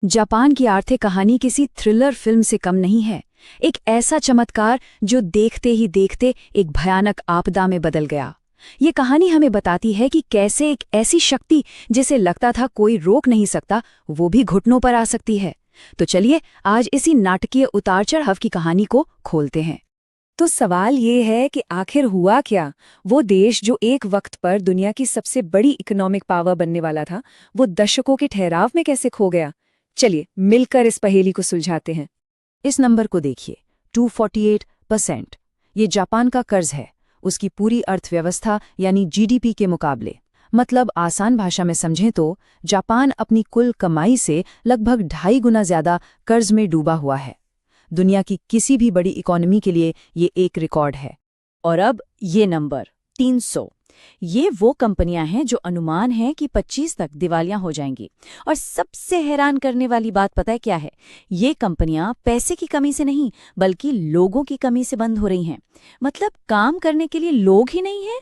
Japan की आर्थिक कहानी किसी थ्रिलर फिल्म से कम नहीं है। एक ऐसा चमत्कार जो देखते ही देखते एक भयानक आपदा में बदल गया। ये कहानी हमें बताती है कि कैसे एक ऐसी शक्ति जिसे लगता था कोई रोक नहीं सकता, वो भी घुटनों पर आ सकती है। तो चलिए आज इसी नाटकीय उतार चढ़ाव की कहानी को खोलते हैं। तो सवाल ये है कि आखिर हुआ क्या? वो देश जो एक वक्त पर दुनिया की सबसे बड़ी इकोनॉमिक पावर बनने वाला था, वो दशकों के ठहराव में कैसे खो गया? चलिए मिलकर इस पहेली को सुलझाते हैं। इस नंबर को देखिए, 248%। ये जापान का कर्ज है, उसकी पूरी अर्थव्यवस्था यानी जीडीपी के मुकाबले। मतलब आसान भाषा में समझें तो जापान अपनी कुल कमाई से लगभग 2.5 गुना ज्यादा कर्ज में डूबा हुआ है। दुनिया की किसी भी बड़ी इकोनॉमी के लिए ये एक रिकॉर्ड है। और अब ये नंबर 300, ये वो कंपनियां हैं जो अनुमान है कि 25 तक दिवालियां हो जाएंगी। और सबसे हैरान करने वाली बात पता है क्या है? ये कंपनियां पैसे की कमी से नहीं बल्कि लोगों की कमी से बंद हो रही हैं। मतलब काम करने के लिए लोग ही नहीं हैं।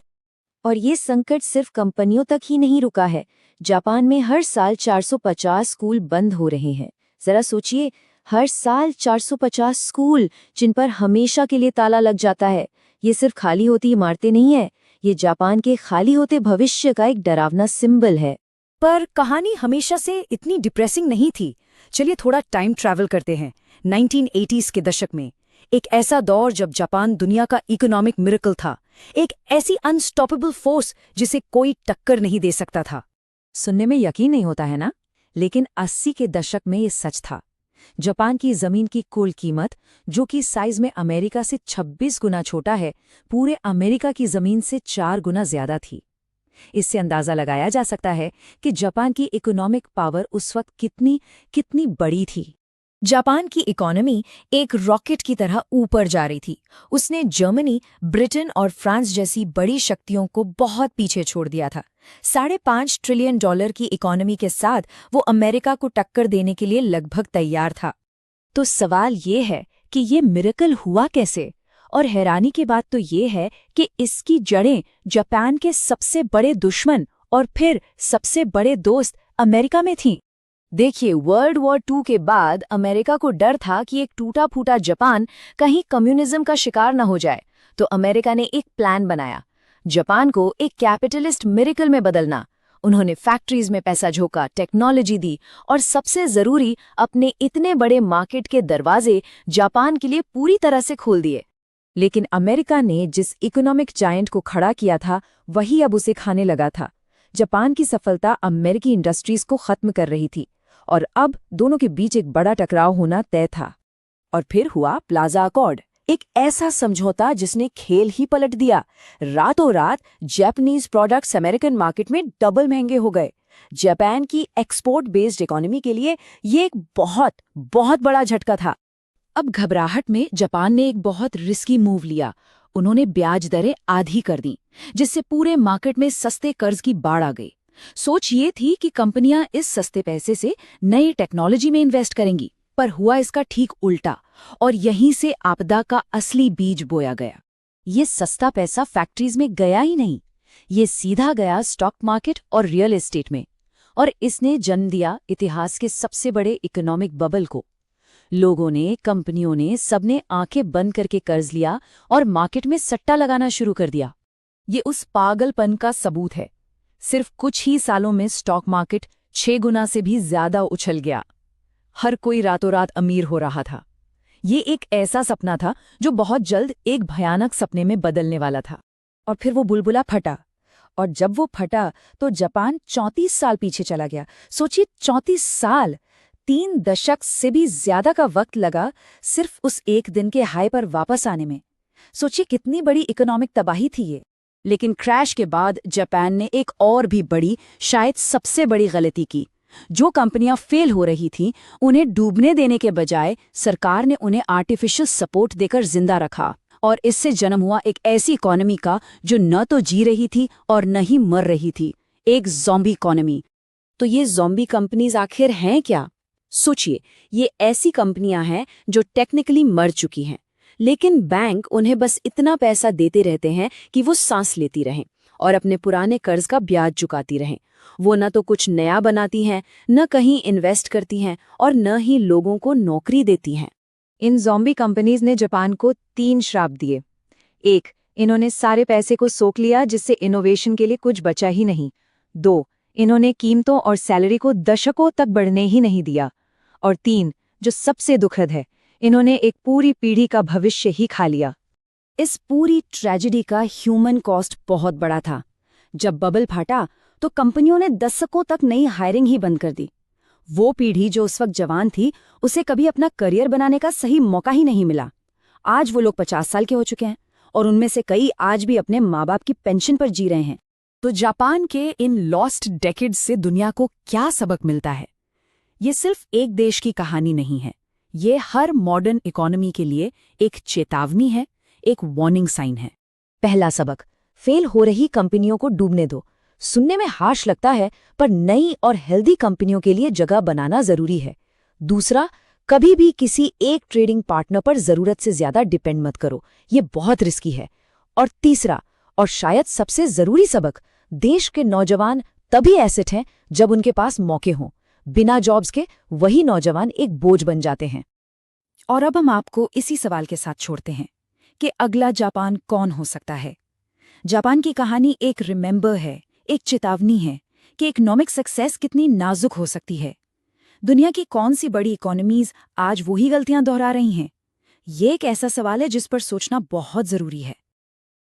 और ये संकट सिर्फ कंपनियों तक ही नहीं रुका है। जापान में हर साल 450 स्कूल बंद हो रहे हैं। जरा सोचिए, हर साल 450 स्कूल जिन पर हमेशा के लिए ताला लग जाता है। ये सिर्फ खाली होती इमारतें नहीं है, ये जापान के खाली होते भविष्य का एक डरावना सिंबल है। पर कहानी हमेशा से इतनी डिप्रेसिंग नहीं थी। चलिए थोड़ा टाइम ट्रैवल करते हैं 1980s के दशक में। एक ऐसा दौर जब जापान दुनिया का इकोनॉमिक मिरेकल था, एक ऐसी अनस्टॉपेबल फोर्स जिसे कोई टक्कर नहीं दे सकता था। सुनने में यकीन नहीं होता है ना, लेकिन 80 के दशक में ये सच था। जापान की जमीन की कुल कीमत, जो कि साइज में अमेरिका से 26 गुना छोटा है, पूरे अमेरिका की जमीन से 4 गुना ज्यादा थी। इससे अंदाजा लगाया जा सकता है कि जापान की इकोनॉमिक पावर उस वक्त कितनी कितनी बड़ी थी। जापान की इकोनॉमी एक रॉकेट की तरह ऊपर जा रही थी। उसने जर्मनी, ब्रिटेन और फ्रांस जैसी बड़ी शक्तियों को बहुत पीछे छोड़ दिया था। $5.5 ट्रिलियन की इकोनॉमी के साथ वो अमेरिका को टक्कर देने के लिए लगभग तैयार था। तो सवाल ये है कि ये मिरेकल हुआ कैसे? और हैरानी की बात तो ये है कि इसकी जड़ें जापान के सबसे बड़े दुश्मन और फिर सबसे बड़े दोस्त अमेरिका में थीं। देखिए, वर्ल्ड वॉर 2 के बाद अमेरिका को डर था कि एक टूटा फूटा जापान कहीं कम्युनिज्म का शिकार न हो जाए। तो अमेरिका ने एक प्लान बनाया, जापान को एक कैपिटलिस्ट मिरेकल में बदलना। उन्होंने फैक्ट्रीज में पैसा झोंका, टेक्नोलॉजी दी और सबसे जरूरी, अपने इतने बड़े मार्केट के दरवाजे जापान के लिए पूरी तरह से खोल दिए। लेकिन अमेरिका ने जिस इकोनॉमिक जायंट को खड़ा किया था, वही अब उसे खाने लगा था। जापान की सफलता अमेरिकी इंडस्ट्रीज को खत्म कर रही थी और अब दोनों के बीच एक बड़ा टकराव होना तय था। और फिर हुआ प्लाजा अकॉर्ड, एक ऐसा समझौता जिसने खेल ही पलट दिया। रातों रात जापानीज प्रोडक्ट्स अमेरिकन मार्केट में डबल महंगे हो गए। जापान की एक्सपोर्ट बेस्ड इकोनॉमी के लिए ये एक बहुत बहुत बड़ा झटका था। अब घबराहट में जापान ने एक बहुत रिस्की मूव लिया। उन्होंने ब्याज दरें आधी कर दी, जिससे पूरे मार्केट में सस्ते कर्ज की बाढ़ आ गई। सोच ये थी कि कंपनियां इस सस्ते पैसे से नई टेक्नोलॉजी में इन्वेस्ट करेंगी, पर हुआ इसका ठीक उल्टा। और यहीं से आपदा का असली बीज बोया गया। ये सस्ता पैसा फैक्ट्रीज में गया ही नहीं, ये सीधा गया स्टॉक मार्केट और रियल एस्टेट में। और इसने जन्म दिया इतिहास के सबसे बड़े इकोनॉमिक बबल को। लोगों ने, कंपनियों ने, सबने आंखें बंद करके कर्ज लिया और मार्केट में सट्टा लगाना शुरू कर दिया। ये उस पागलपन का सबूत है। सिर्फ कुछ ही सालों में स्टॉक मार्केट 6 गुना से भी ज्यादा उछल गया। हर कोई रातों रात अमीर हो रहा था। ये एक ऐसा सपना था जो बहुत जल्द एक भयानक सपने में बदलने वाला था। और फिर वो बुलबुला फटा। और जब वो फटा तो जापान 34 साल पीछे चला गया। सोचिए, 34 साल, 3 दशक से भी ज्यादा का वक्त लगा सिर्फ उस एक दिन के हाई पर वापस आने में। सोचिए कितनी बड़ी इकोनॉमिक तबाही थी ये। लेकिन क्रैश के बाद जापान ने एक और भी बड़ी, शायद सबसे बड़ी गलती की। जो कंपनियां फेल हो रही थीं, उन्हें डूबने देने के बजाय सरकार ने उन्हें आर्टिफिशियल सपोर्ट देकर जिंदा रखा। और इससे जन्म हुआ एक ऐसी इकोनॉमी का जो न तो जी रही थी और न ही मर रही थी, एक ज़ॉम्बी इकोनॉमी। तो ये ज़ॉम्बी कंपनीज आखिर हैं क्या? सोचिए, ये ऐसी कंपनियां हैं जो टेक्निकली मर चुकी हैं, लेकिन बैंक उन्हें बस इतना पैसा देते रहते हैं कि वो सांस लेती रहें। और अपने पुराने कर्ज का ब्याज चुकाती रहें। वो न तो कुछ नया बनाती हैं, न कहीं इन्वेस्ट करती हैं और न ही लोगों को नौकरी देती हैं। इन ज़ॉम्बी कंपनीज ने जापान को 3 श्राप दिए। 1, इन्होंने सारे पैसे को सोख लिया जिससे इनोवेशन के लिए कुछ बचा ही नहीं। 2, इन्होंने कीमतों और सैलरी को दशकों तक बढ़ने ही नहीं दिया। और 3, जो सबसे दुखद है, इन्होंने एक पूरी पीढ़ी का भविष्य ही खा लिया। इस पूरी ट्रेजेडी का ह्यूमन कॉस्ट बहुत बड़ा था। जब बबल फाटा तो कंपनियों ने दशकों तक नई हायरिंग ही बंद कर दी। वो पीढ़ी जो उस वक्त जवान थी, उसे कभी अपना करियर बनाने का सही मौका ही नहीं मिला। आज वो लोग 50 साल के हो चुके हैं और उनमें से कई आज भी अपने माँ बाप की पेंशन पर जी रहे हैं। तो जापान के इन लॉस्ट डेकेड्स से दुनिया को क्या सबक मिलता है? ये सिर्फ एक देश की कहानी नहीं है, ये हर मॉडर्न इकोनॉमी के लिए एक चेतावनी है, एक वार्निंग साइन है। पहला सबक, फेल हो रही कंपनियों को डूबने दो। सुनने में हार्श लगता है, पर नई और हेल्दी कंपनियों के लिए जगह बनाना जरूरी है। दूसरा, कभी भी किसी एक ट्रेडिंग पार्टनर पर जरूरत से ज्यादा डिपेंड मत करो, ये बहुत रिस्की है। और तीसरा, और शायद सबसे जरूरी सबक, देश के नौजवान तभी एसेट हैं जब उनके पास मौके हों। बिना जॉब्स के वही नौजवान एक बोझ बन जाते हैं। और अब हम आपको इसी सवाल के साथ छोड़ते हैं कि अगला जापान कौन हो सकता है। जापान की कहानी एक रिमेंबर है, एक चेतावनी है कि इकोनॉमिक सक्सेस कितनी नाजुक हो सकती है। दुनिया की कौन सी बड़ी इकोनॉमीज आज वही गलतियां दोहरा रही हैं? ये एक ऐसा सवाल है जिस पर सोचना बहुत जरूरी है।